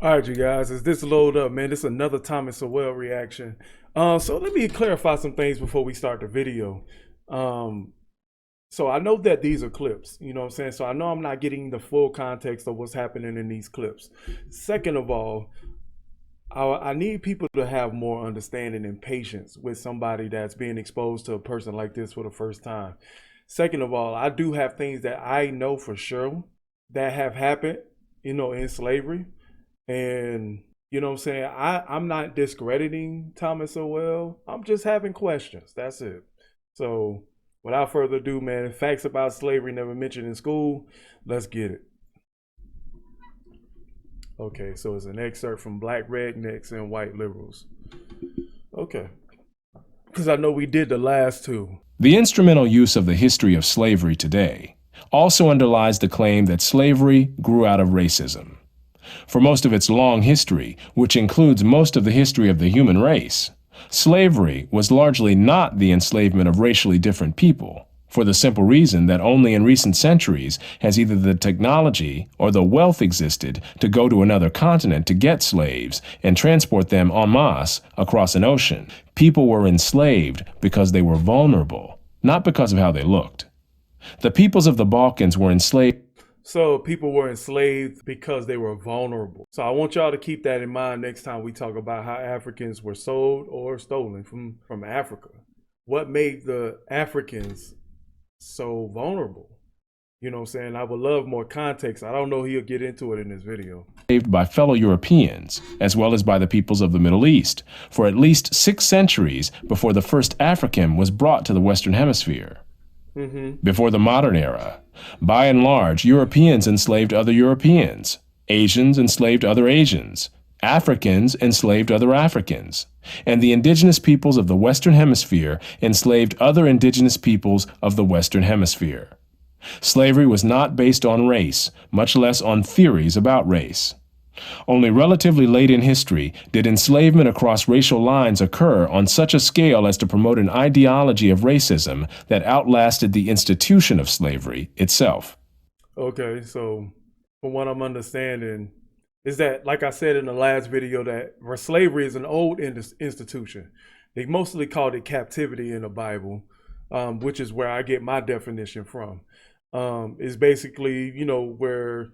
All right, you guys, as this load up, man, this is another Thomas Sowell reaction. So let me clarify some things before we start the video. Um, so I know that these are clips, you know what I'm saying? So I know I'm not getting the full context of what's happening in these clips. Second of all, I need people to have more understanding and patience with somebody that's being exposed to a person like this for the first time. Second of all, I do have things that I know for sure that have happened, in slavery. And you know what I'm saying? I'm not discrediting Thomas Sowell. I'm just having questions. That's it. So without further ado, man, facts about slavery never mentioned in school. Let's get it. Okay, so it's an excerpt from Black Rednecks and White Liberals. Okay. Because I know we did the last two. The instrumental use of the history of slavery today also underlies the claim that slavery grew out of racism. For most of its long history, which includes most of the history of the human race, slavery was largely not the enslavement of racially different people, for the simple reason that only in recent centuries has either the technology or the wealth existed to go to another continent to get slaves and transport them en masse across an ocean. People were enslaved because they were vulnerable, not because of how they looked. The peoples of the Balkans were enslaved. So people were enslaved because they were vulnerable. So I want y'all to keep that in mind next time we talk about how Africans were sold or stolen from Africa. What made the Africans so vulnerable? You know what I'm saying? I would love more context. I don't know he'll get into it in this video. Enslaved by fellow Europeans, as well as by the peoples of the Middle East, for at least 6 centuries before the first African was brought to the Western Hemisphere. Before the modern era, by and large, Europeans enslaved other Europeans, Asians enslaved other Asians, Africans enslaved other Africans, and the indigenous peoples of the Western Hemisphere enslaved other indigenous peoples of the Western Hemisphere. Slavery was not based on race, much less on theories about race. Only relatively late in history did enslavement across racial lines occur on such a scale as to promote an ideology of racism that outlasted the institution of slavery itself. Okay, so from what I'm understanding is that, like I said in the last video, that slavery is an old institution. They mostly called it captivity in the Bible, which is where I get my definition from. Is basically, where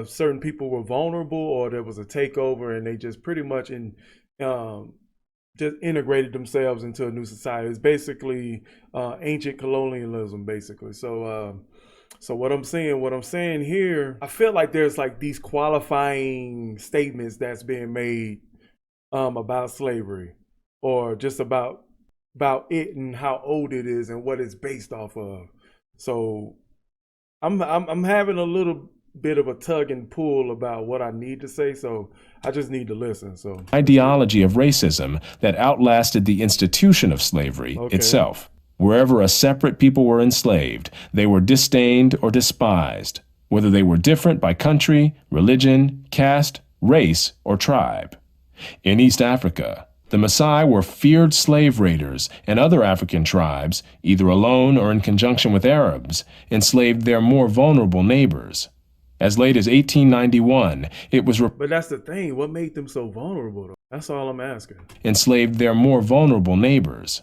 certain people were vulnerable or there was a takeover and they just pretty much just integrated themselves into a new society. It's basically ancient colonialism, basically. So what I'm saying here, I feel like there's like these qualifying statements that's being made about slavery, or just about it and how old it is and what it's based off of. So I'm having a little bit of a tug and pull about what I need to say, so I just need to listen. So ideology of racism that outlasted the institution of slavery itself. Wherever a separate people were enslaved, they were disdained or despised, whether they were different by country, religion, caste, race, or tribe. In East Africa, the Maasai were feared slave raiders, and other African tribes, either alone or in conjunction with Arabs, enslaved their more vulnerable neighbors. As late as 1891, it was But that's the thing, what made them so vulnerable though? That's all I'm asking. Enslaved their more vulnerable neighbors.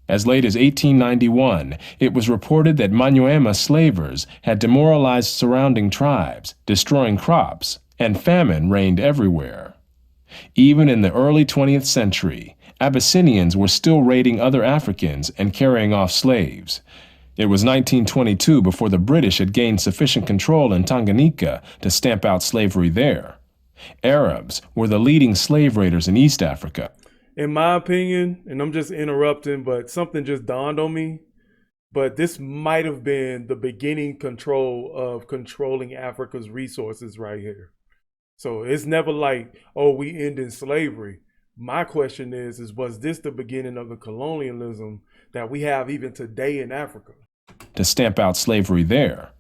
As late as 1891, it was reported that Manyuema slavers had demoralized surrounding tribes, destroying crops, and famine reigned everywhere. Even in the early 20th century, Abyssinians were still raiding other Africans and carrying off slaves. It was 1922 before the British had gained sufficient control in Tanganyika to stamp out slavery there. Arabs were the leading slave raiders in East Africa. In my opinion, and I'm just interrupting, but something just dawned on me, but this might have been the beginning control of controlling Africa's resources right here. So it's never like, oh, we ended slavery. My question is was this the beginning of the colonialism that we have even today in Africa? To stamp out slavery there.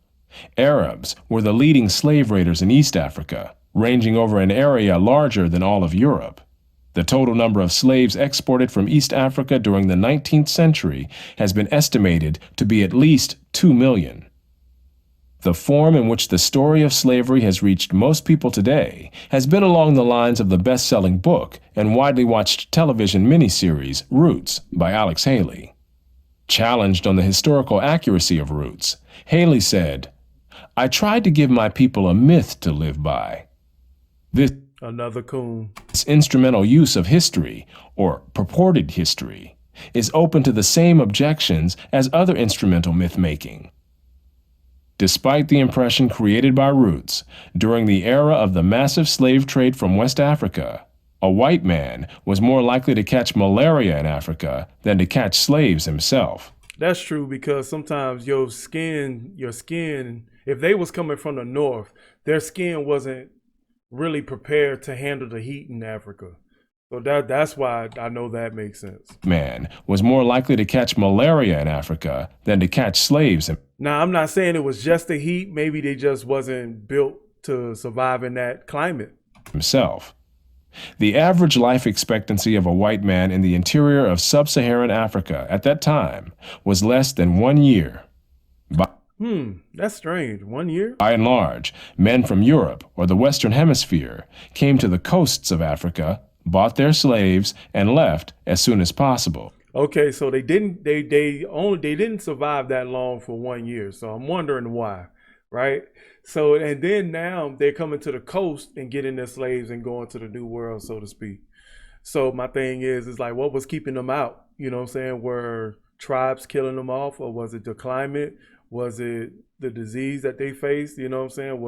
Arabs were the leading slave raiders in East Africa, ranging over an area larger than all of Europe. The total number of slaves exported from East Africa during the 19th century has been estimated to be at least 2 million. The form in which the story of slavery has reached most people today has been along the lines of the best-selling book and widely watched television miniseries Roots by Alex Haley. Challenged on the historical accuracy of Roots, Haley said, "I tried to give my people a myth to live by." This instrumental use of history, or purported history, is open to the same objections as other instrumental myth-making. Despite the impression created by Roots, during the era of the massive slave trade from West Africa, a white man was more likely to catch malaria in Africa than to catch slaves himself. That's true, because sometimes your skin, if they was coming from the north, their skin wasn't really prepared to handle the heat in Africa. So that's why I know that makes sense. Man was more likely to catch malaria in Africa than to catch slaves. Now, I'm not saying it was just the heat. Maybe they just wasn't built to survive in that climate. Himself. The average life expectancy of a white man in the interior of sub-Saharan Africa at that time was less than 1 year. That's strange. 1 year? By and large, men from Europe or the Western Hemisphere came to the coasts of Africa, bought their slaves, and left as soon as possible. Okay, so they didn't survive that long for 1 year. So I'm wondering why, right? So, and then now they're coming to the coast and getting their slaves and going to the new world, so to speak. So my thing is like, what was keeping them out? You know what I'm saying? Were tribes killing them off, or was it the climate? Was it the disease that they faced? You know what I'm saying?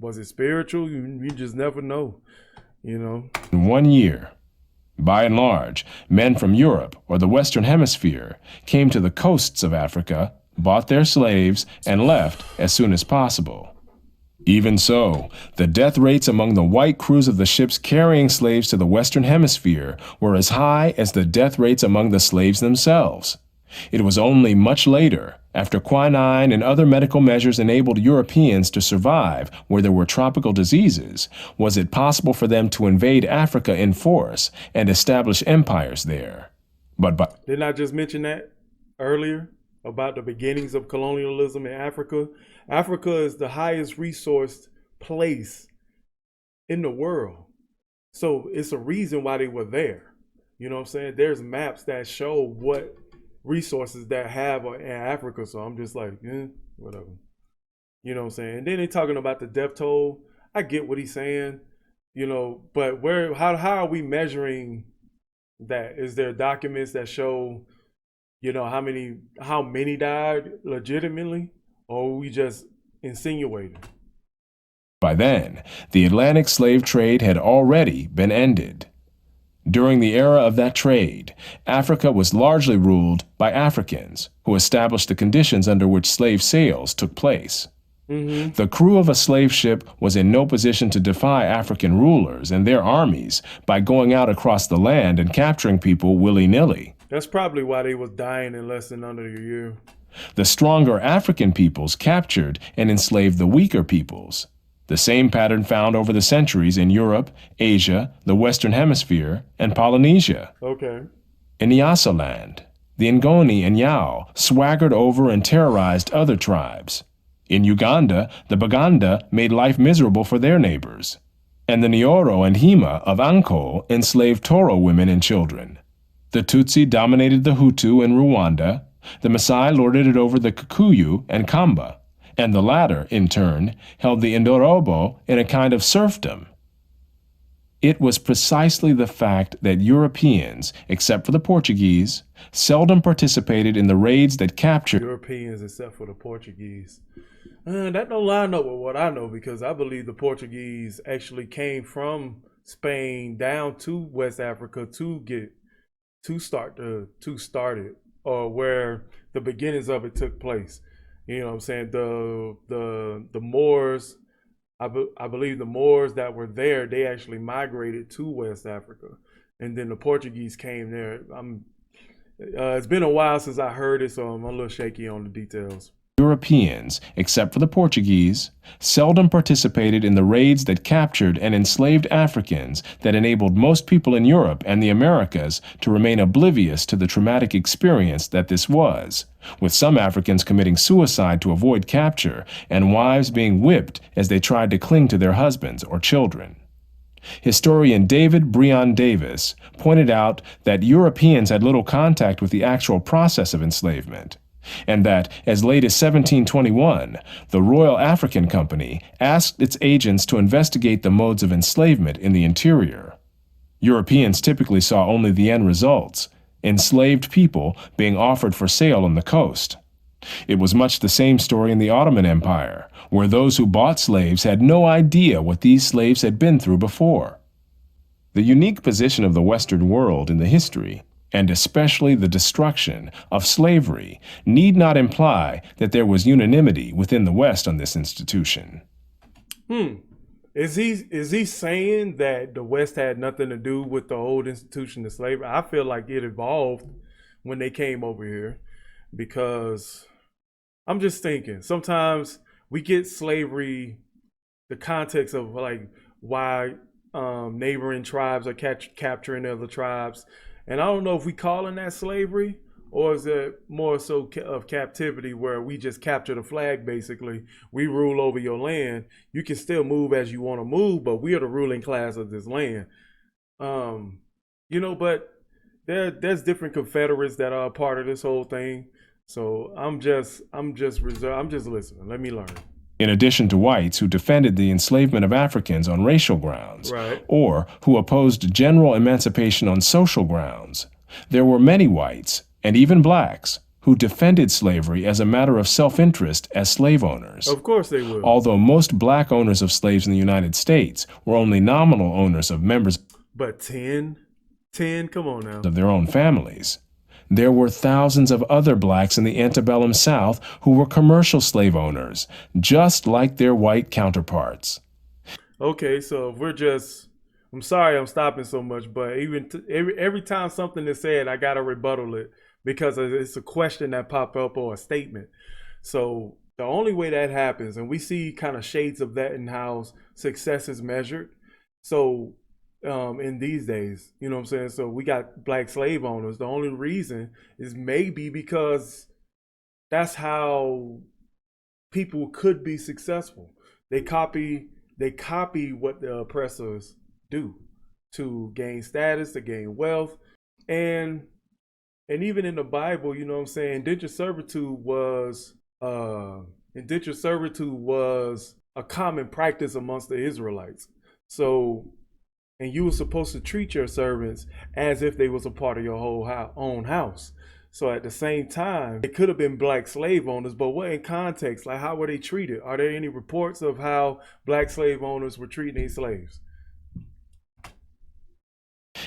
Was it spiritual? You just never know, you know? In 1 year. By and large, men from Europe or the Western Hemisphere came to the coasts of Africa, bought their slaves, and left as soon as possible. Even so, the death rates among the white crews of the ships carrying slaves to the Western Hemisphere were as high as the death rates among the slaves themselves. It was only much later, after quinine and other medical measures enabled Europeans to survive where there were tropical diseases, was it possible for them to invade Africa in force and establish empires there. But didn't I just mention that earlier about the beginnings of colonialism in Africa? Africa is the highest resourced place in the world. So it's a reason why they were there. You know what I'm saying? There's maps that show what resources that have in Africa. So I'm just like, whatever. You know what I'm saying? And then they're talking about the death toll. I get what he's saying, you know, but how are we measuring that? Is there documents that show, you know, how many died legitimately, or are we just insinuating? By then, the Atlantic slave trade had already been ended. During the era of that trade, Africa was largely ruled by Africans, who established the conditions under which slave sales took place. The crew of a slave ship was in no position to defy African rulers and their armies by going out across the land and capturing people willy-nilly. That's probably why they was dying in less than under a year. The stronger African peoples captured and enslaved the weaker peoples. The same pattern found over the centuries in Europe, Asia, the Western Hemisphere, and Polynesia. Okay. In Nyasaland, the Ngoni and Yao swaggered over and terrorized other tribes. In Uganda, the Baganda made life miserable for their neighbors. And the Nyoro and Hima of Anko enslaved Toro women and children. The Tutsi dominated the Hutu in Rwanda. The Maasai lorded it over the Kikuyu and Kamba. And the latter, in turn, held the Indorobo in a kind of serfdom. It was precisely the fact that Europeans, except for the Portuguese, seldom participated in the raids that captured Europeans except for the Portuguese. That don't line up with what I know, because I believe the Portuguese actually came from Spain down to West Africa to start it, or where the beginnings of it took place. You know what I'm saying? The Moors, I believe the Moors that were there, they actually migrated to West Africa. And then the Portuguese came there. It's been a while since I heard it, so I'm a little shaky on the details. Europeans, except for the Portuguese, seldom participated in the raids that captured and enslaved Africans that enabled most people in Europe and the Americas to remain oblivious to the traumatic experience that this was, with some Africans committing suicide to avoid capture and wives being whipped as they tried to cling to their husbands or children. Historian David Breon Davis pointed out that Europeans had little contact with the actual process of enslavement, and that, as late as 1721, the Royal African Company asked its agents to investigate the modes of enslavement in the interior. Europeans typically saw only the end results, enslaved people being offered for sale on the coast. It was much the same story in the Ottoman Empire, where those who bought slaves had no idea what these slaves had been through before. The unique position of the Western world in the history, and especially the destruction of slavery, need not imply that there was unanimity within the West on this institution. Is he saying that the West had nothing to do with the old institution of slavery? I feel like it evolved when they came over here, because I'm just thinking sometimes we get slavery, the context of like why neighboring tribes are capturing other tribes, and I don't know if we calling that slavery, or is it more so of captivity, where we just capture the flag basically, we rule over your land, you can still move as you want to move, but we are the ruling class of this land. But there's different confederates that are a part of this whole thing. So I'm just reserved. I'm just listening. Let me learn. In addition to whites who defended the enslavement of Africans on racial grounds, right, or who opposed general emancipation on social grounds, there were many whites, and even blacks, who defended slavery as a matter of self-interest as slave owners. Of course they would. Although most black owners of slaves in the United States were only nominal owners of members but 10, come on now, of their own families. There were thousands of other blacks in the antebellum South who were commercial slave owners, just like their white counterparts. Okay, so if we're just, I'm sorry I'm stopping so much, but even every time something is said, I got to rebuttal it because it's a question that popped up or a statement. So the only way that happens, and we see kind of shades of that in how success is measured. So in these days, you know what I'm saying? So we got black slave owners. The only reason is maybe because that's how people could be successful. They copy what the oppressors do to gain status, to gain wealth. And even in the Bible, you know what I'm saying, indentured servitude was a common practice amongst the Israelites. So, and you were supposed to treat your servants as if they was a part of your whole own house. So at the same time, it could have been black slave owners, but what in context? Like, how were they treated? Are there any reports of how black slave owners were treating these slaves?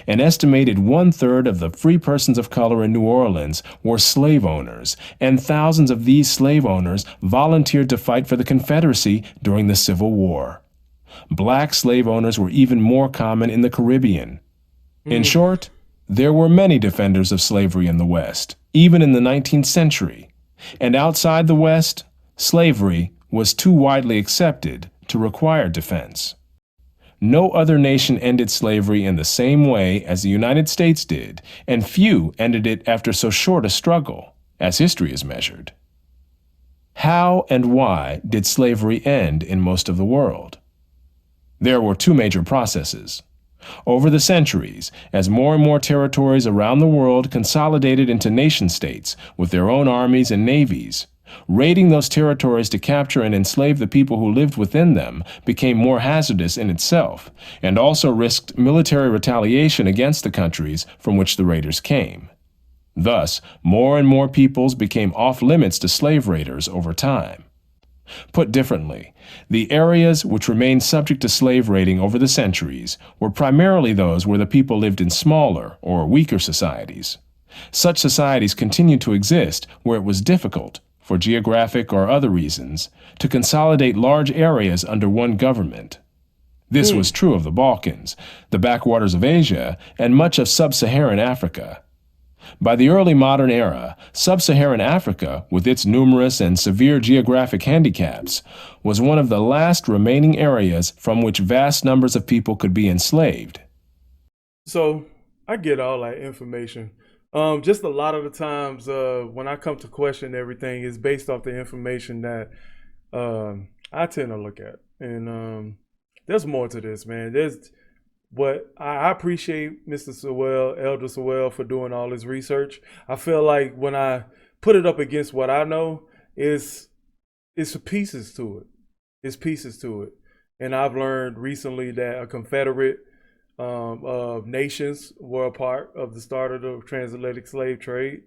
An estimated 1/3 of the free persons of color in New Orleans were slave owners, and thousands of these slave owners volunteered to fight for the Confederacy during the Civil War. Black slave owners were even more common in the Caribbean. In short, there were many defenders of slavery in the West, even in the 19th century. And outside the West, slavery was too widely accepted to require defense. No other nation ended slavery in the same way as the United States did, and few ended it after so short a struggle, as history is measured. How and why did slavery end in most of the world? There were two major processes. Over the centuries, as more and more territories around the world consolidated into nation-states with their own armies and navies, raiding those territories to capture and enslave the people who lived within them became more hazardous in itself, and also risked military retaliation against the countries from which the raiders came. Thus, more and more peoples became off-limits to slave raiders over time. Put differently, the areas which remained subject to slave raiding over the centuries were primarily those where the people lived in smaller or weaker societies. Such societies continued to exist where it was difficult, for geographic or other reasons, to consolidate large areas under one government. This was true of the Balkans, the backwaters of Asia, and much of sub-Saharan Africa. By the early modern era, sub-Saharan Africa, with its numerous and severe geographic handicaps, was one of the last remaining areas from which vast numbers of people could be enslaved. So I get all that information. Just a lot of the times when I come to question everything is based off the information that I tend to look at. And there's more to this, man. There's what I appreciate Mr. Sowell, Elder Sowell, for doing all this research. I feel like when I put it up against what I know, it's pieces to it. It's pieces to it. And I've learned recently that a Confederate of nations were a part of the start of the transatlantic slave trade,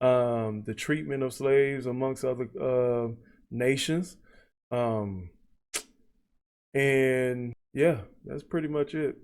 the treatment of slaves amongst other nations. And yeah, that's pretty much it.